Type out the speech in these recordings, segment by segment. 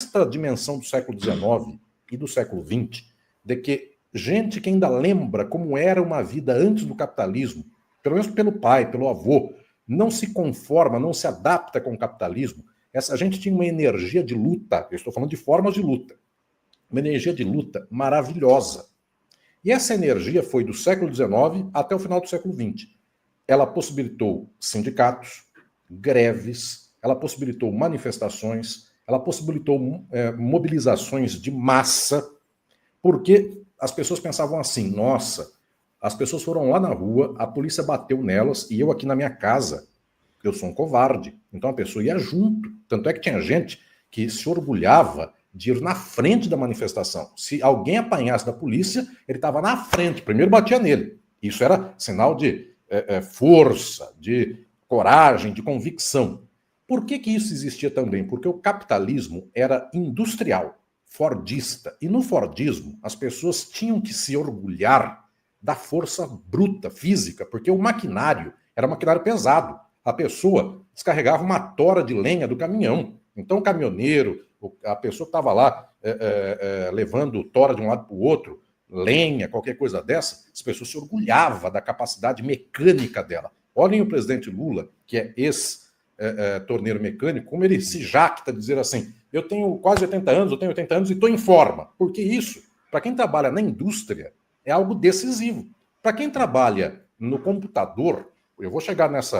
esta dimensão do século XIX e do século XX, de que gente que ainda lembra como era uma vida antes do capitalismo, pelo menos pelo pai, pelo avô, não se conforma, não se adapta com o capitalismo. A gente tinha uma energia de luta, eu estou falando de formas de luta, uma energia de luta maravilhosa. E essa energia foi do século XIX até o final do século XX. Ela possibilitou sindicatos, greves, ela possibilitou manifestações, ela possibilitou mobilizações de massa, porque as pessoas pensavam assim, nossa, as pessoas foram lá na rua, a polícia bateu nelas e eu aqui na minha casa, eu sou um covarde. Então a pessoa ia junto. Tanto é que tinha gente que se orgulhava de ir na frente da manifestação. Se alguém apanhasse da polícia, ele estava na frente, primeiro batia nele. Isso era sinal de força, de coragem, de convicção. Por que isso existia também? Porque o capitalismo era industrial, fordista. E no fordismo, as pessoas tinham que se orgulhar da força bruta, física, porque o maquinário era um maquinário pesado. A pessoa descarregava uma tora de lenha do caminhão. Então o caminhoneiro, a pessoa que estava lá levando tora de um lado para o outro, lenha, qualquer coisa dessa, as pessoas se orgulhavam da capacidade mecânica dela. Olhem o presidente Lula, que é ex-torneiro mecânico, como ele se jacta de dizer assim, eu tenho quase 80 anos, eu tenho 80 anos e estou em forma. Porque isso, para quem trabalha na indústria, é algo decisivo. Para quem trabalha no computador, eu vou chegar nas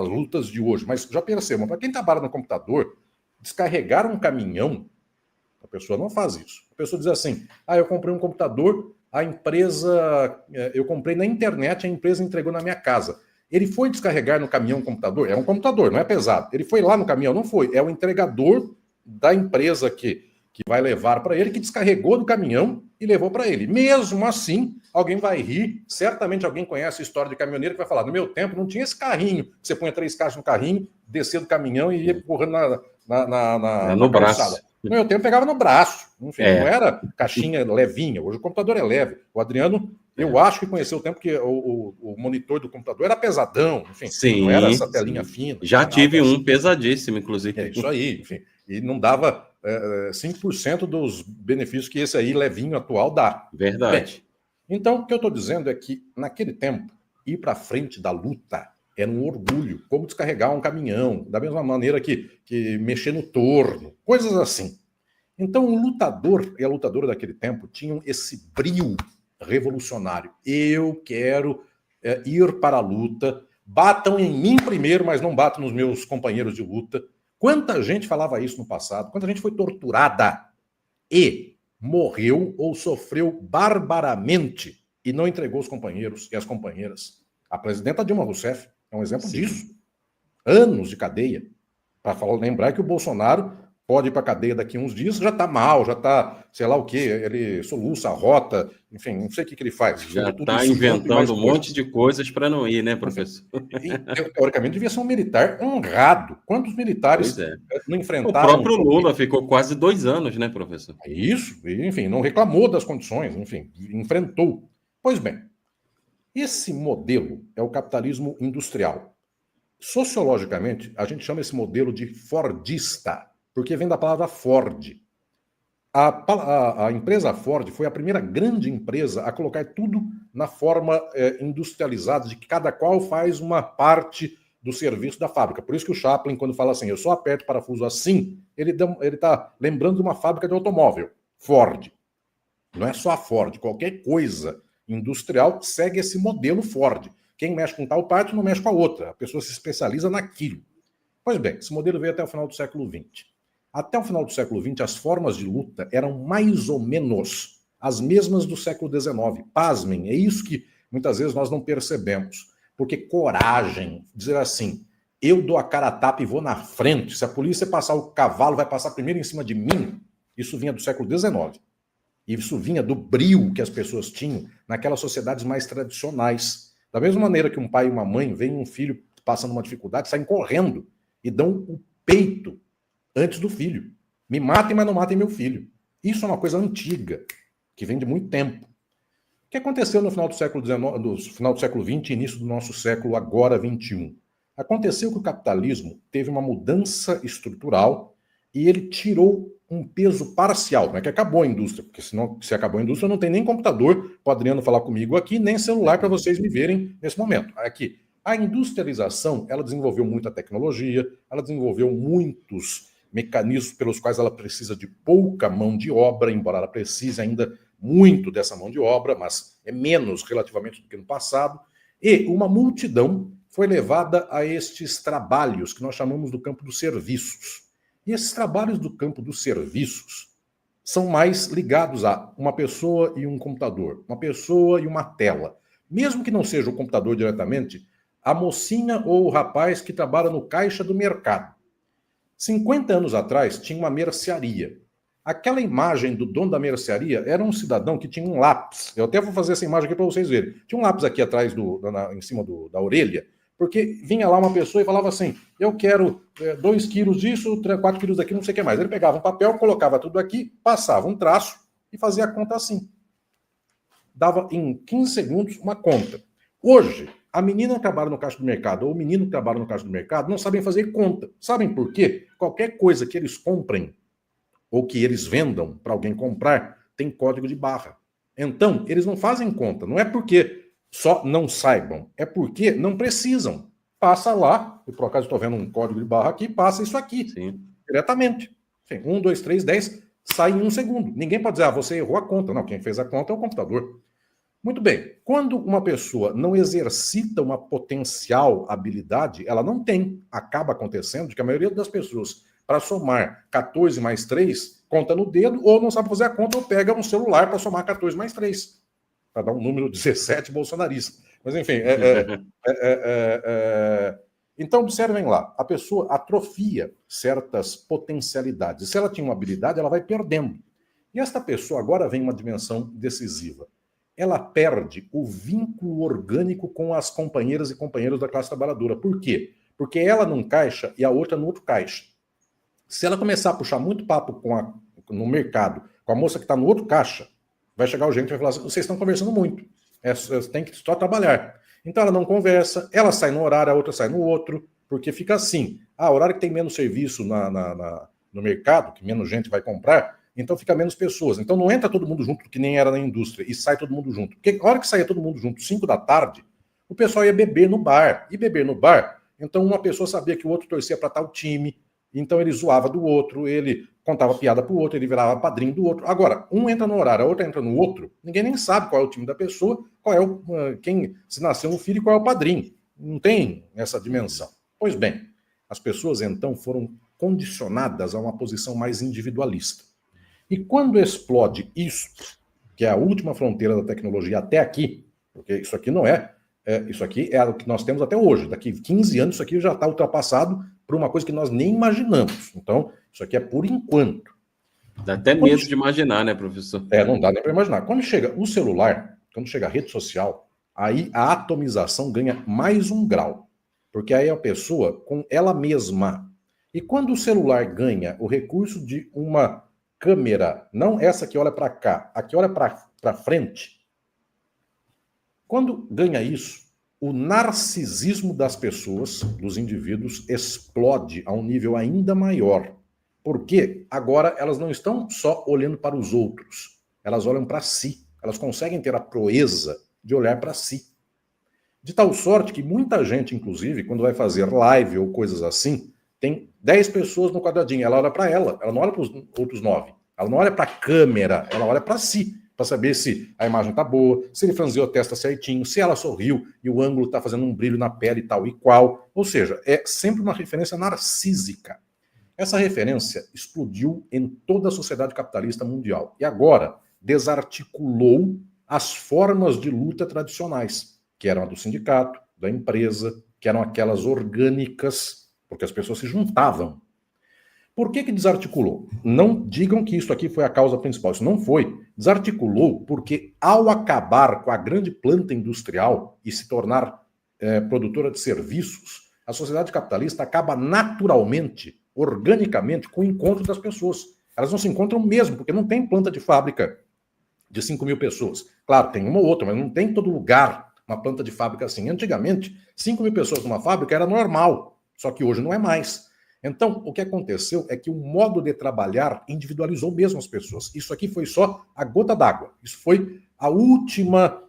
lutas de hoje, mas já percebam, para quem trabalha no computador, descarregar um caminhão, a pessoa não faz isso. A pessoa diz assim, eu comprei um computador, a empresa, eu comprei na internet, a empresa entregou na minha casa. Ele foi descarregar no caminhão um computador? É um computador, não é pesado. Ele foi lá no caminhão? Não foi. É o entregador da empresa que vai levar para ele, que descarregou do caminhão e levou para ele. Mesmo assim, alguém vai rir, certamente alguém conhece a história de caminhoneiro que vai falar, no meu tempo não tinha esse carrinho, você punha 3 caixas no carrinho, descia do caminhão e ia empurrando na calçada. No meu tempo pegava no braço, enfim, não era caixinha levinha, hoje o computador é leve. O Adriano, eu acho que conheceu o tempo que o monitor do computador era pesadão, enfim, sim, não era essa telinha fina. Já tive um pesadíssimo, inclusive. É isso aí, enfim, e não dava 5% dos benefícios que esse aí levinho atual dá. Verdade. Bem, então, o que eu estou dizendo é que, naquele tempo, ir para frente da luta era um orgulho, como descarregar um caminhão, da mesma maneira que mexer no torno, coisas assim. Então, o lutador e a lutadora daquele tempo tinham esse brio revolucionário. Eu quero ir para a luta, batam em mim primeiro, mas não batam nos meus companheiros de luta. Quanta gente falava isso no passado, quanta gente foi torturada e morreu ou sofreu barbaramente e não entregou os companheiros e as companheiras. A presidenta Dilma Rousseff é um exemplo disso. Anos de cadeia. Para lembrar que o Bolsonaro pode ir para a cadeia daqui a uns dias, já está mal, já está, sei lá o quê, ele soluça a rota, enfim, não sei o que ele faz. Já está inventando um monte de coisas para não ir, né, professor? Teoricamente devia ser um militar honrado. Quantos militares não enfrentaram... O próprio Lula ficou quase 2 anos, né, professor? Isso, enfim, não reclamou das condições, enfim, enfrentou. Pois bem, esse modelo é o capitalismo industrial. Sociologicamente, a gente chama esse modelo de fordista, porque vem da palavra Ford. A empresa Ford foi a primeira grande empresa a colocar tudo na forma industrializada, de que cada qual faz uma parte do serviço da fábrica. Por isso que o Chaplin, quando fala assim, eu só aperto parafuso assim, ele está lembrando de uma fábrica de automóvel, Ford. Não é só a Ford, qualquer coisa industrial segue esse modelo Ford. Quem mexe com tal parte não mexe com a outra, a pessoa se especializa naquilo. Pois bem, esse modelo veio até o final do século XX. Até o final do século XX, as formas de luta eram mais ou menos as mesmas do século XIX. Pasmem, é isso que muitas vezes nós não percebemos. Porque coragem, dizer assim, eu dou a cara a tapa e vou na frente, se a polícia passar o cavalo, vai passar primeiro em cima de mim, isso vinha do século XIX. Isso vinha do brio que as pessoas tinham naquelas sociedades mais tradicionais. Da mesma maneira que um pai e uma mãe veem um filho passando uma dificuldade, saem correndo e dão o peito antes do filho. Me matem, mas não matem meu filho. Isso é uma coisa antiga, que vem de muito tempo. O que aconteceu no final do século XIX, no final do século XX e início do nosso século agora XXI? Aconteceu que o capitalismo teve uma mudança estrutural e ele tirou um peso parcial. Não é que acabou a indústria, porque senão, se acabou a indústria, não tem nem computador para o Adriano falar comigo aqui, nem celular para vocês me verem nesse momento. Aqui, a industrialização, ela desenvolveu muita tecnologia, ela desenvolveu muitos mecanismos pelos quais ela precisa de pouca mão de obra, embora ela precise ainda muito dessa mão de obra, mas é menos relativamente do que no passado, e uma multidão foi levada a estes trabalhos que nós chamamos do campo dos serviços. E esses trabalhos do campo dos serviços são mais ligados a uma pessoa e um computador, uma pessoa e uma tela. Mesmo que não seja o computador diretamente, a mocinha ou o rapaz que trabalha no caixa do mercado. 50 anos atrás tinha uma mercearia. Aquela imagem do dono da mercearia era um cidadão que tinha um lápis. Eu até vou fazer essa imagem aqui para vocês verem. Tinha um lápis aqui atrás, em cima da orelha, porque vinha lá uma pessoa e falava assim, eu quero 2 quilos disso, 4 quilos daqui, não sei o que mais. Ele pegava um papel, colocava tudo aqui, passava um traço e fazia a conta assim. Dava em 15 segundos uma conta. Hoje, a menina que trabalha no caixa do mercado ou o menino que trabalha no caixa do mercado não sabem fazer conta. Sabem por quê? Qualquer coisa que eles comprem ou que eles vendam para alguém comprar tem código de barra. Então, eles não fazem conta. Não é porque só não saibam, é porque não precisam. Passa lá, e por acaso estou vendo um código de barra aqui, passa isso aqui, sim, diretamente. 1, 2, 3, 10, sai em 1 segundo. Ninguém pode dizer, você errou a conta. Não, quem fez a conta é o computador. Muito bem, quando uma pessoa não exercita uma potencial habilidade, ela não tem. Acaba acontecendo de que a maioria das pessoas, para somar 14 mais 3, conta no dedo, ou não sabe fazer a conta, ou pega um celular para somar 14 mais 3. Para dar um número 17 bolsonarista. Mas, enfim, então, observem lá, a pessoa atrofia certas potencialidades. Se ela tinha uma habilidade, ela vai perdendo. E esta pessoa agora vem uma dimensão decisiva. Ela perde o vínculo orgânico com as companheiras e companheiros da classe trabalhadora. Por quê? Porque ela num caixa e a outra no outro caixa. Se ela começar a puxar muito papo no mercado com a moça que está no outro caixa, vai chegar o gente e vai falar assim, vocês estão conversando muito, tem que só trabalhar. Então ela não conversa, ela sai no horário, a outra sai no outro, porque fica assim, o horário que tem menos serviço no mercado, que menos gente vai comprar, então fica menos pessoas. Então não entra todo mundo junto, que nem era na indústria, e sai todo mundo junto. Porque a hora que saía todo mundo junto, 5 da tarde, o pessoal ia beber no bar. E beber no bar, então uma pessoa sabia que o outro torcia para tal time, então ele zoava do outro, ele contava piada pro outro, ele virava padrinho do outro. Agora, um entra no horário, a outra entra no outro, ninguém nem sabe qual é o time da pessoa, qual é quem se nasceu um filho e qual é o padrinho. Não tem essa dimensão. Pois bem, as pessoas então foram condicionadas a uma posição mais individualista. E quando explode isso, que é a última fronteira da tecnologia até aqui, porque isso aqui não isso aqui é o que nós temos até hoje. Daqui 15 anos isso aqui já está ultrapassado por uma coisa que nós nem imaginamos. Então, isso aqui é por enquanto. Dá até medo de imaginar, né, professor? Não dá nem para imaginar. Quando chega o celular, quando chega a rede social, aí a atomização ganha mais um grau. Porque aí a pessoa com ela mesma. E quando o celular ganha o recurso de uma câmera, não essa que olha para cá, a que olha para frente, quando ganha isso, o narcisismo das pessoas, dos indivíduos, explode a um nível ainda maior. Porque agora elas não estão só olhando para os outros, elas olham para si. Elas conseguem ter a proeza de olhar para si. De tal sorte que muita gente, inclusive, quando vai fazer live ou coisas assim, tem 10 pessoas no quadradinho, ela olha para ela não olha para os outros 9. Ela não olha para a câmera, ela olha para si, para saber se a imagem está boa, se ele franziu a testa certinho, se ela sorriu e o ângulo está fazendo um brilho na pele tal e qual. Ou seja, é sempre uma referência narcísica. Essa referência explodiu em toda a sociedade capitalista mundial. E agora desarticulou as formas de luta tradicionais, que eram a do sindicato, da empresa, que eram aquelas orgânicas, porque as pessoas se juntavam. Por que desarticulou? Não digam que isso aqui foi a causa principal. Isso não foi. Desarticulou porque, ao acabar com a grande planta industrial e se tornar produtora de serviços, a sociedade capitalista acaba naturalmente, organicamente, com o encontro das pessoas. Elas não se encontram mesmo, porque não tem planta de fábrica de 5 mil pessoas. Claro, tem uma ou outra, mas não tem em todo lugar uma planta de fábrica assim. Antigamente, 5 mil pessoas numa fábrica era normal, só que hoje não é mais. Então, o que aconteceu é que o modo de trabalhar individualizou mesmo as pessoas. Isso aqui foi só a gota d'água. Isso foi a última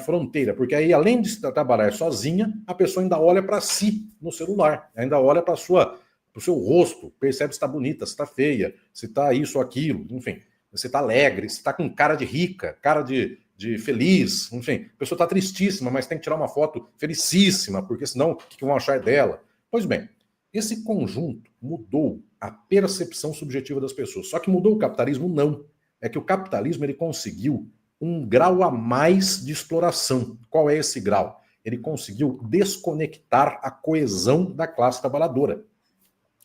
fronteira, porque aí, além de trabalhar sozinha, a pessoa ainda olha para si no celular, ainda olha para o seu rosto, percebe se está bonita, se está feia, se está isso ou aquilo, enfim, se está alegre, se está com cara de rica, cara de feliz, enfim, a pessoa está tristíssima, mas tem que tirar uma foto felicíssima, porque senão o que vão achar dela? Pois bem, esse conjunto mudou a percepção subjetiva das pessoas. Só que mudou o capitalismo? Não. É que o capitalismo ele conseguiu um grau a mais de exploração. Qual é esse grau? Ele conseguiu desconectar a coesão da classe trabalhadora.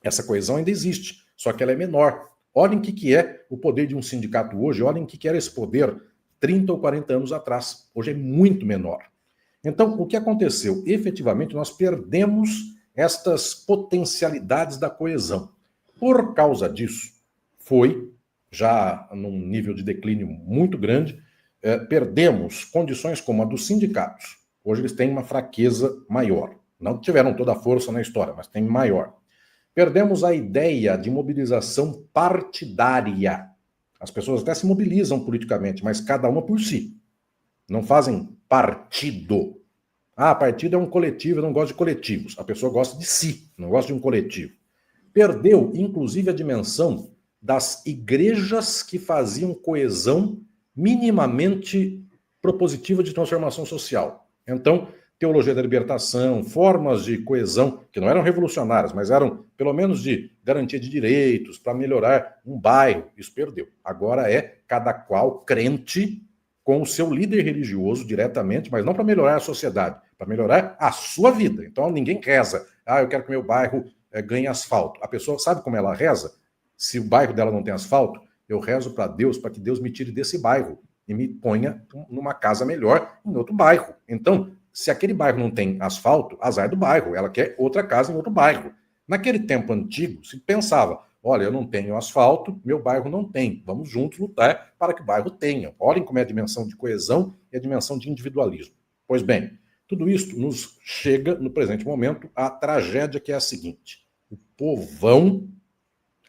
Essa coesão ainda existe, só que ela é menor. Olhem o que é o poder de um sindicato hoje, olhem o que era esse poder 30 ou 40 anos atrás. Hoje é muito menor. Então, o que aconteceu? Efetivamente, nós perdemos estas potencialidades da coesão. Por causa disso, foi, já num nível de declínio muito grande, perdemos condições como a dos sindicatos. Hoje eles têm uma fraqueza maior. Não tiveram toda a força na história, mas tem maior. Perdemos a ideia de mobilização partidária. As pessoas até se mobilizam politicamente, mas cada uma por si. Não fazem partido. Ah, partido é um coletivo, eu não gosto de coletivos. A pessoa gosta de si, não gosta de um coletivo. Perdeu, inclusive, a dimensão das igrejas que faziam coesão minimamente propositiva de transformação social. Então, teologia da libertação, formas de coesão, que não eram revolucionárias, mas eram, pelo menos, de garantia de direitos, para melhorar um bairro. Isso perdeu. Agora é cada qual crente com o seu líder religioso diretamente, mas não para melhorar a sociedade, para melhorar a sua vida. Então, ninguém reza. Ah, eu quero que meu bairro ganhe asfalto. A pessoa sabe como ela reza? Se o bairro dela não tem asfalto, eu rezo para Deus, para que Deus me tire desse bairro e me ponha numa casa melhor em outro bairro. Então, se aquele bairro não tem asfalto, azar do bairro. Ela quer outra casa em outro bairro. Naquele tempo antigo, se pensava, olha, eu não tenho asfalto, meu bairro não tem. Vamos juntos lutar para que o bairro tenha. Olhem como é a dimensão de coesão e a dimensão de individualismo. Pois bem, tudo isso nos chega, no presente momento, à tragédia que é a seguinte. O povão,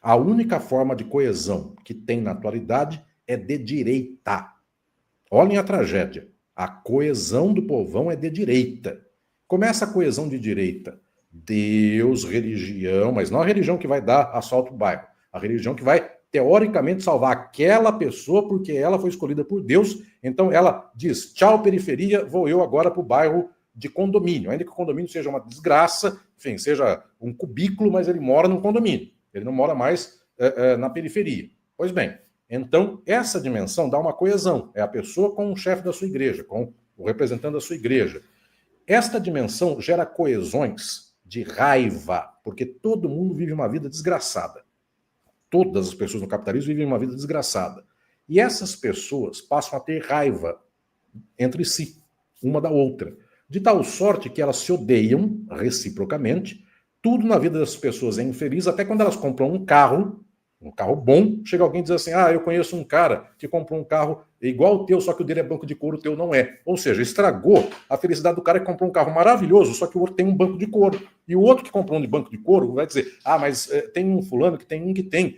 a única forma de coesão que tem na atualidade é de direita. Olhem a tragédia. A coesão do povão é de direita. Começa a coesão de direita. Deus, religião, mas não a religião que vai dar asfalto ao bairro. A religião que vai, teoricamente, salvar aquela pessoa porque ela foi escolhida por Deus. Então ela diz, tchau periferia, vou eu agora para o bairro de condomínio. Ainda que o condomínio seja uma desgraça, enfim, seja um cubículo, mas ele mora num condomínio. Ele não mora mais na periferia. Pois bem, então essa dimensão dá uma coesão. É a pessoa com o chefe da sua igreja, com o representante da sua igreja. Esta dimensão gera coesões de raiva, porque todo mundo vive uma vida desgraçada. Todas as pessoas no capitalismo vivem uma vida desgraçada. E essas pessoas passam a ter raiva entre si, uma da outra. De tal sorte que elas se odeiam reciprocamente. Tudo na vida das pessoas é infeliz, até quando elas compram um carro bom, chega alguém e diz assim, eu conheço um cara que comprou um carro igual o teu, só que o dele é banco de couro, o teu não é. Ou seja, estragou a felicidade do cara que comprou um carro maravilhoso, só que o outro tem um banco de couro. E o outro que comprou um de banco de couro vai dizer, mas tem um fulano que tem um que tem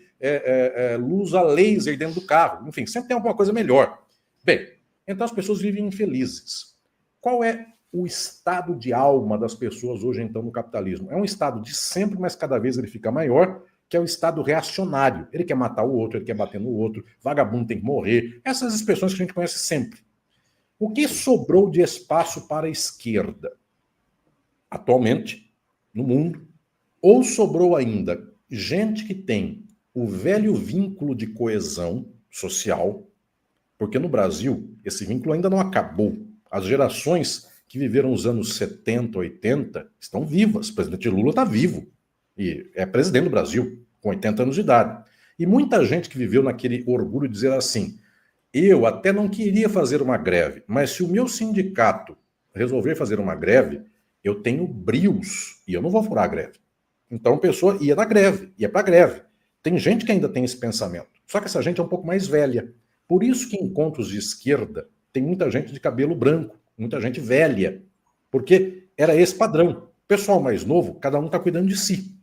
luz a laser dentro do carro. Enfim, sempre tem alguma coisa melhor. Bem, então as pessoas vivem infelizes. Qual é o estado de alma das pessoas hoje, então, no capitalismo? É um estado de sempre, mas cada vez ele fica maior, que é o estado reacionário. Ele quer matar o outro, ele quer bater no outro, vagabundo tem que morrer. Essas expressões que a gente conhece sempre. O que sobrou de espaço para a esquerda? Atualmente, no mundo, ou sobrou ainda gente que tem o velho vínculo de coesão social, porque no Brasil esse vínculo ainda não acabou. As gerações que viveram os anos 70, 80 estão vivas. O presidente Lula está vivo. E é presidente do Brasil, com 80 anos de idade. E muita gente que viveu naquele orgulho de dizer assim, eu até não queria fazer uma greve, mas se o meu sindicato resolver fazer uma greve, eu tenho brios e eu não vou furar a greve. Então a pessoa ia na greve, ia para a greve. Tem gente que ainda tem esse pensamento. Só que essa gente é um pouco mais velha. Por isso que em encontros de esquerda tem muita gente de cabelo branco, muita gente velha. Porque era esse padrão. O pessoal mais novo, cada um está cuidando de si.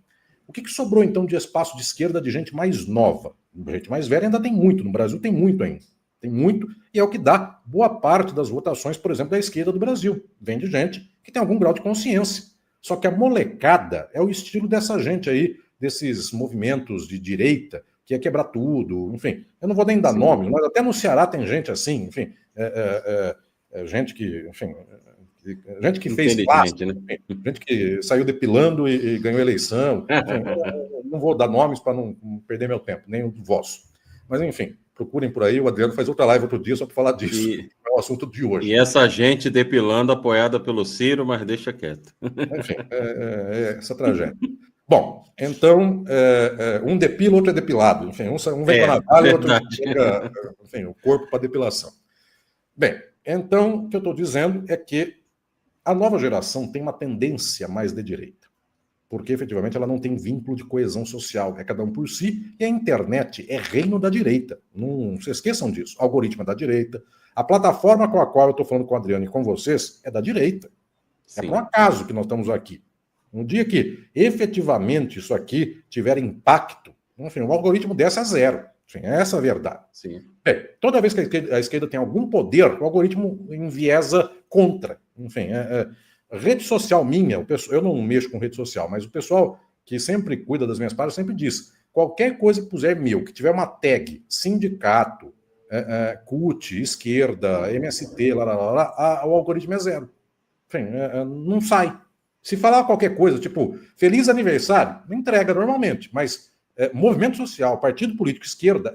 O que sobrou, então, de espaço de esquerda de gente mais nova? Gente mais velha ainda tem muito, no Brasil tem muito ainda. Tem muito, e é o que dá boa parte das votações, por exemplo, da esquerda do Brasil. Vem de gente que tem algum grau de consciência. Só que a molecada é o estilo dessa gente aí, desses movimentos de direita, que é quebrar tudo, enfim. Eu não vou nem dar nome, mas até no Ceará tem gente assim, enfim. Gente que, enfim... Gente que fez plástico, né? Gente que saiu depilando e ganhou eleição. Enfim, não vou dar nomes para não perder meu tempo, nem o vosso. Mas, enfim, procurem por aí. O Adriano faz outra live outro dia só para falar disso. É o assunto de hoje. E essa gente depilando apoiada pelo Ciro, mas deixa quieto. Enfim, essa tragédia. Bom, então, um depila, outro é depilado. Enfim, um vem com a Natália, outro chega, enfim, o corpo para depilação. Bem, então, o que eu estou dizendo é que a nova geração tem uma tendência mais de direita, porque efetivamente ela não tem vínculo de coesão social, é cada um por si, e a internet é reino da direita. Não se esqueçam disso. O algoritmo é da direita, a plataforma com a qual eu estou falando com o Adriano e com vocês é da direita. Sim. É por um acaso que nós estamos aqui. Um dia que efetivamente isso aqui tiver impacto, enfim, o algoritmo desce a zero. Enfim, essa é a verdade. Sim. Toda vez que a esquerda tem algum poder, o algoritmo enviesa contra. Enfim, rede social minha, eu não mexo com rede social, mas o pessoal que sempre cuida das minhas páginas sempre diz, qualquer coisa que puser meu, que tiver uma tag, sindicato, CUT, esquerda, MST, o algoritmo é zero. Enfim, não sai. Se falar qualquer coisa, tipo, feliz aniversário, não entrega normalmente, mas movimento social, partido político, esquerda,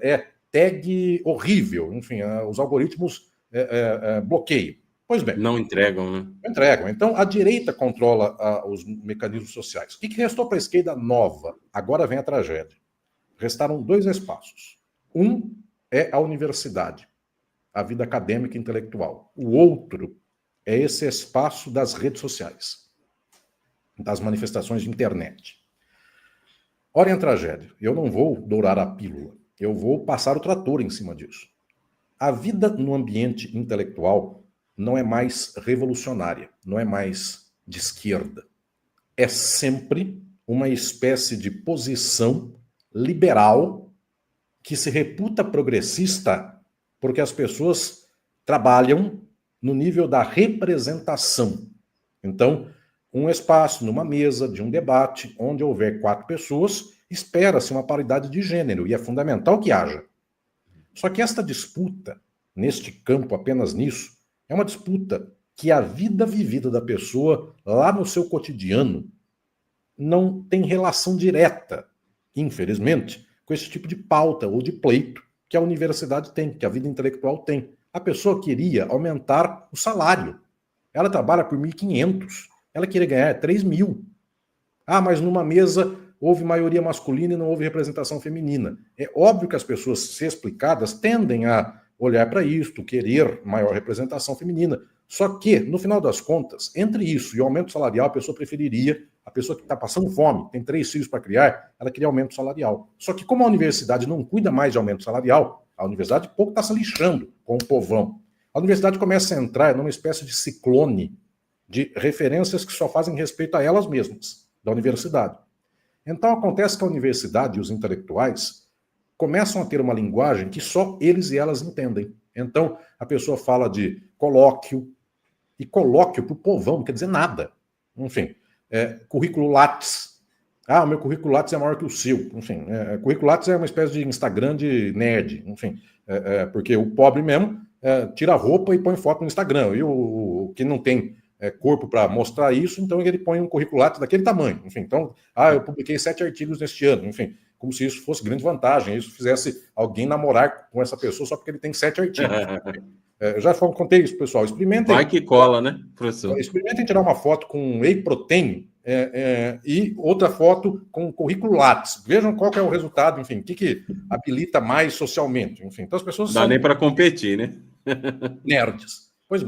tag horrível. Enfim, os algoritmos bloqueiam. Pois bem. Não entregam, né? Não entregam. Então, a direita controla os mecanismos sociais. O que restou para a esquerda nova? Agora vem a tragédia. Restaram 2 espaços. Um é a universidade, a vida acadêmica e intelectual. O outro é esse espaço das redes sociais, das manifestações de internet. Olhem a tragédia. Eu não vou dourar a pílula. Eu vou passar o trator em cima disso. A vida no ambiente intelectual não é mais revolucionária, não é mais de esquerda. É sempre uma espécie de posição liberal que se reputa progressista porque as pessoas trabalham no nível da representação. Então, um espaço numa mesa de um debate onde houver 4 pessoas, espera-se uma paridade de gênero e é fundamental que haja. Só que esta disputa, neste campo, apenas nisso, é uma disputa que a vida vivida da pessoa lá no seu cotidiano não tem relação direta, infelizmente, com esse tipo de pauta ou de pleito que a universidade tem, que a vida intelectual tem. A pessoa queria aumentar o salário. Ela trabalha por 1.500. Ela queria ganhar 3.000. Ah, mas numa mesa houve maioria masculina e não houve representação feminina. É óbvio que as pessoas, se explicadas, tendem a olhar para isso, querer maior representação feminina. Só que, no final das contas, entre isso e o aumento salarial, a pessoa preferiria, a pessoa que está passando fome, tem 3 filhos para criar, ela queria aumento salarial. Só que como a universidade não cuida mais de aumento salarial, a universidade pouco está se lixando com o povão. A universidade começa a entrar numa espécie de ciclone de referências que só fazem respeito a elas mesmas, da universidade. Então acontece que a universidade e os intelectuais começam a ter uma linguagem que só eles e elas entendem. Então, a pessoa fala de colóquio, e colóquio para o povão não quer dizer nada. Enfim, currículo Lattes. Ah, o meu currículo Lattes é maior que o seu. Enfim, currículo Lattes é uma espécie de Instagram de nerd. Enfim, porque o pobre mesmo tira a roupa e põe foto no Instagram. E o que não tem corpo para mostrar isso, então ele põe um currículo Lattes daquele tamanho. Enfim, então, eu publiquei 7 artigos neste ano. Enfim, como se isso fosse grande vantagem, isso fizesse alguém namorar com essa pessoa só porque ele tem 7 artigos. Eu já contei isso, pessoal. Experimentem. Vai que cola, né, professor? Experimentem tirar uma foto com whey protein e outra foto com currículo Lattes. Vejam qual que é o resultado, enfim, o que habilita mais socialmente. Enfim, então as pessoas Dá nem para competir, né? nerds. Pois bem.